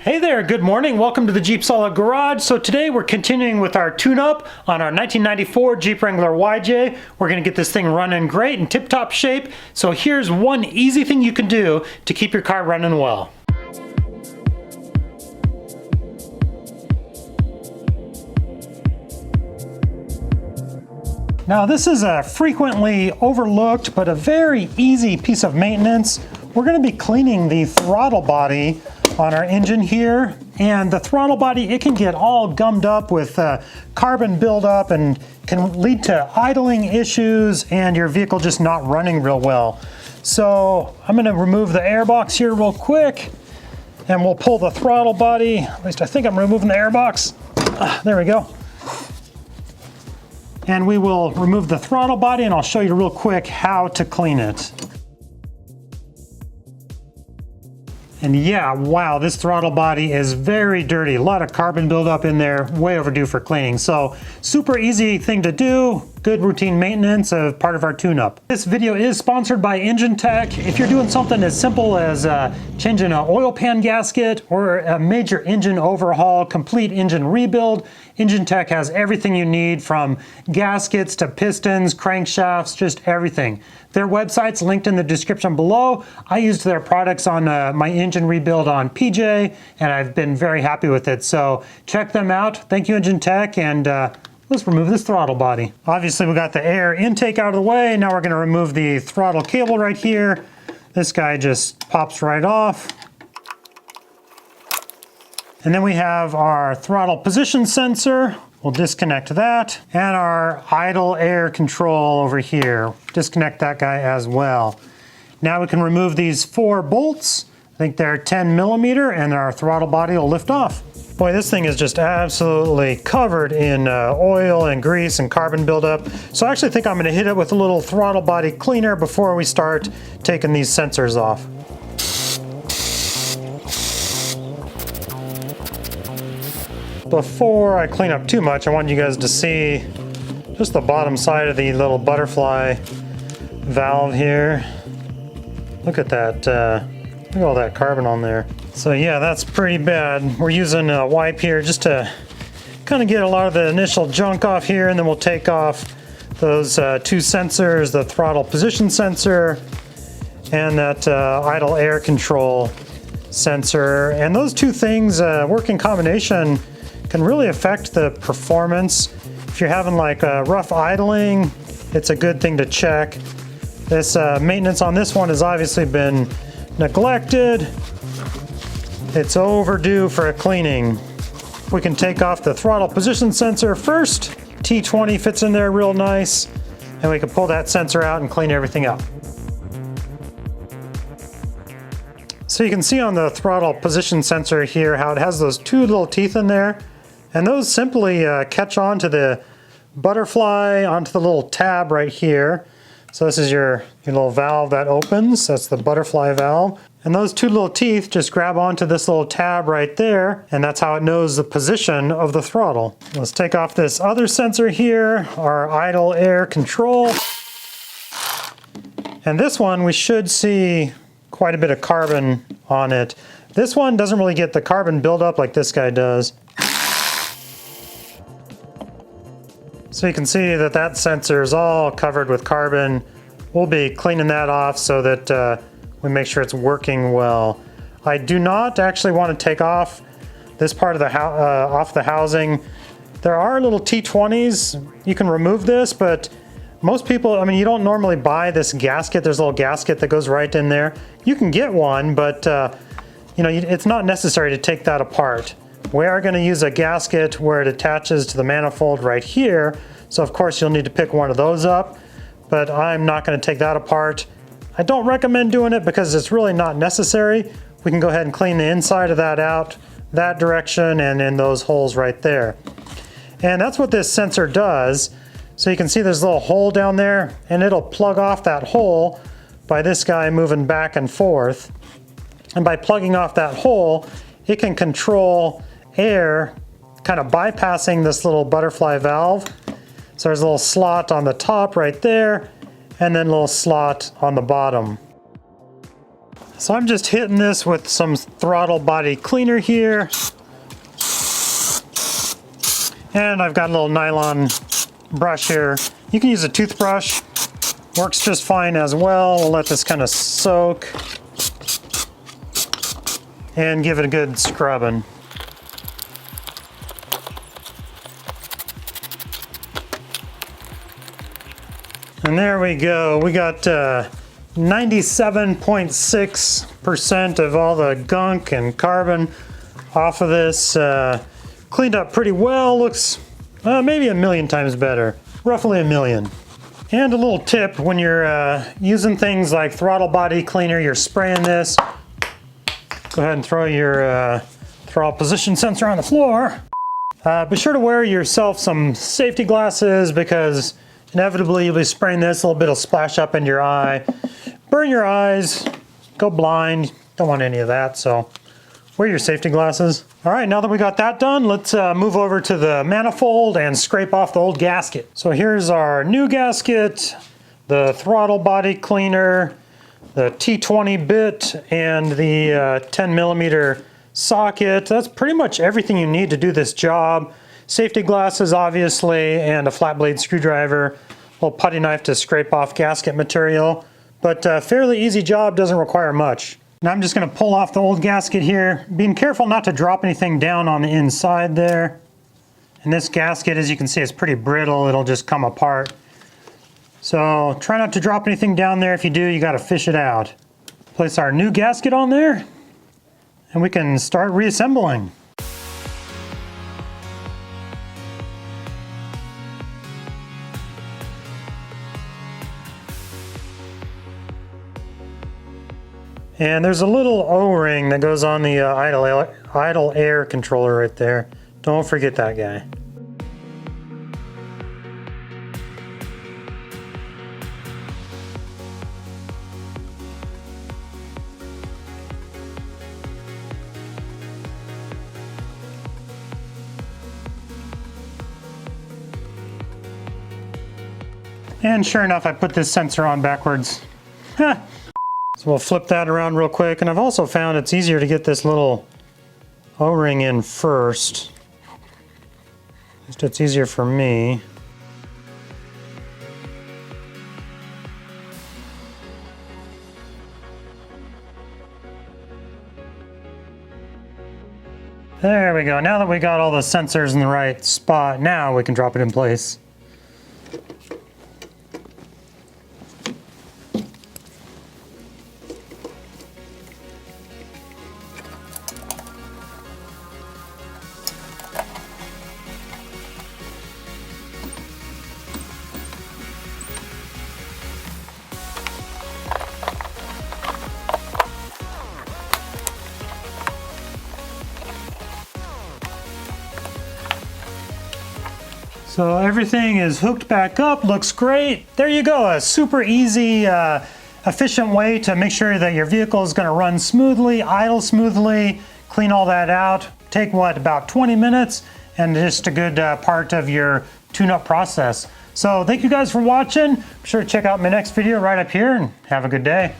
Hey there, good morning. Welcome to the JeepSolid Garage. So today we're continuing with our tune-up on our 1994 Jeep Wrangler YJ. We're gonna get this thing running great in tip-top shape. So here's one easy thing you can do to keep your car running well. Now this is a frequently overlooked but a very easy piece of maintenance. We're gonna be cleaning the throttle body on our engine here, and the throttle body, it can get all gummed up with carbon buildup and can lead to idling issues and your vehicle just not running real well. So I'm going to remove the air box here real quick and we'll pull the throttle body. At least I think I'm removing the air box. There we go. And we will remove the throttle body and I'll show you real quick how to clean it. And yeah, wow, this throttle body is very dirty. A lot of carbon buildup in there, way overdue for cleaning. So super easy thing to do. Good routine maintenance of part of our tune-up. This video is sponsored by Engine Tech. If you're doing something as simple as changing an oil pan gasket or a major engine overhaul, complete engine rebuild, Engine Tech has everything you need from gaskets to pistons, crankshafts, just everything. Their website's linked in the description below. I used their products on my engine rebuild on PJ and I've been very happy with it. So check them out. Thank you, Engine Tech, and let's remove this throttle body. Obviously we got the air intake out of the way. Now we're gonna remove the throttle cable right here. This guy just pops right off. And then we have our throttle position sensor. We'll disconnect that. And our idle air control over here. Disconnect that guy as well. Now we can remove these 4 bolts. I think they're 10 millimeter and our throttle body will lift off. Boy, this thing is just absolutely covered in oil and grease and carbon buildup. So I actually think I'm gonna hit it with a little throttle body cleaner before we start taking these sensors off. Before I clean up too much, I want you guys to see just the bottom side of the little butterfly valve here. Look at that, look at all that carbon on there. So yeah, that's pretty bad. We're using a wipe here just to kind of get a lot of the initial junk off here, and then we'll take off those 2 sensors, the throttle position sensor and that idle air control sensor. And those 2 things work in combination can really affect the performance. If you're having like rough idling, it's a good thing to check. This maintenance on this one has obviously been neglected. It's overdue for a cleaning. We can take off the throttle position sensor first. T20 fits in there real nice, and we can pull that sensor out and clean everything up. So you can see on the throttle position sensor here how it has those 2 little teeth in there, and those simply catch on to the butterfly, onto the little tab right here. So this is your little valve that opens. That's the butterfly valve. And those 2 little teeth just grab onto this little tab right there, and that's how it knows the position of the throttle. Let's take off this other sensor here, our idle air control. And this one, we should see quite a bit of carbon on it. This one doesn't really get the carbon buildup like this guy does. So you can see that that sensor is all covered with carbon. We'll be cleaning that off so that we make sure it's working well. I do not actually want to take off this part of the off the housing. There are little T20s. You can remove this, but most people, I mean, you don't normally buy this gasket. There's a little gasket that goes right in there. You can get one, but you know, it's not necessary to take that apart. We are going to use a gasket where it attaches to the manifold right here. So of course you'll need to pick one of those up, but I'm not going to take that apart. I don't recommend doing it because it's really not necessary. We can go ahead and clean the inside of that out, that direction, and in those holes right there. And that's what this sensor does. So you can see there's a little hole down there, and it'll plug off that hole by this guy moving back and forth. And by plugging off that hole, it can control air kind of bypassing this little butterfly valve. So there's a little slot on the top right there, and then a little slot on the bottom. So I'm just hitting this with some throttle body cleaner here. And I've got a little nylon brush here. You can use a toothbrush. Works just fine as well. We'll let this kind of soak and give it a good scrubbing. And there we go. We got 97.6% of all the gunk and carbon off of this. Cleaned up pretty well. Looks maybe 1,000,000 times better. Roughly 1,000,000. And a little tip, when you're using things like throttle body cleaner, you're spraying this, go ahead and throw your throttle position sensor on the floor. Be sure to wear yourself some safety glasses because inevitably you'll be spraying this, a little bit will splash up into your eye. Burn your eyes, go blind, don't want any of that, so wear your safety glasses. All right, now that we got that done, let's move over to the manifold and scrape off the old gasket. So here's our new gasket, the throttle body cleaner, the T20 bit, and the 10mm socket. That's pretty much everything you need to do this job. Safety glasses, obviously, and a flat blade screwdriver, a little putty knife to scrape off gasket material. But fairly easy job, doesn't require much. Now I'm just going to pull off the old gasket here, being careful not to drop anything down on the inside there. And this gasket, as you can see, is pretty brittle. It'll just come apart. So try not to drop anything down there. If you do, you got to fish it out. Place our new gasket on there, and we can start reassembling. And there's a little O-ring that goes on the idle air controller right there. Don't forget that guy. And sure enough, I put this sensor on backwards. So we'll flip that around real quick, and I've also found it's easier to get this little O-ring in first. At least it's easier for me. There we go. Now that we got all the sensors in the right spot, now we can drop it in place. So everything is hooked back up, looks great. There you go, a super easy, efficient way to make sure that your vehicle is going to run smoothly, idle smoothly, clean all that out. Take what, about 20 minutes, and just a good part of your tune-up process. So thank you guys for watching. Be sure to check out my next video right up here, and have a good day.